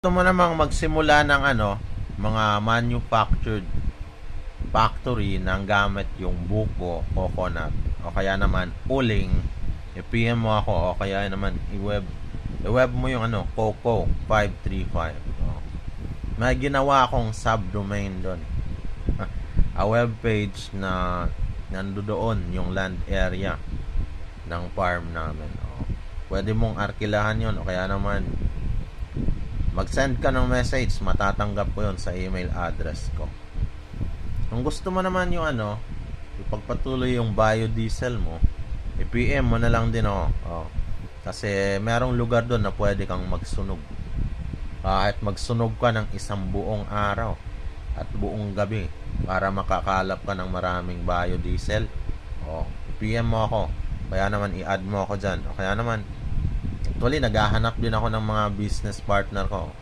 Gusto mo namang magsimula ng mga manufactured factory ng gamit yung buko, coconut, o kaya naman uling, i-PM mo ako o kaya naman i-web mo yung Coco 535. May ginawa akong subdomain doon. A web page na nandoon yung land area ng farm namin. Pwede mong arkilahan yon o kaya naman mag-send ka ng message, matatanggap ko yon sa email address ko. Kung gusto mo naman yung ipagpatuloy yung biodiesel mo, i-PM mo na lang din ako. Kasi merong lugar doon na pwede kang magsunog. Kahit magsunog ka ng isang buong araw at buong gabi para makakalap ka ng maraming biodiesel, i-PM mo ako. Kaya naman i-add mo ako dyan. O kaya naman, actually, naghahanap din ako ng mga business partner ko.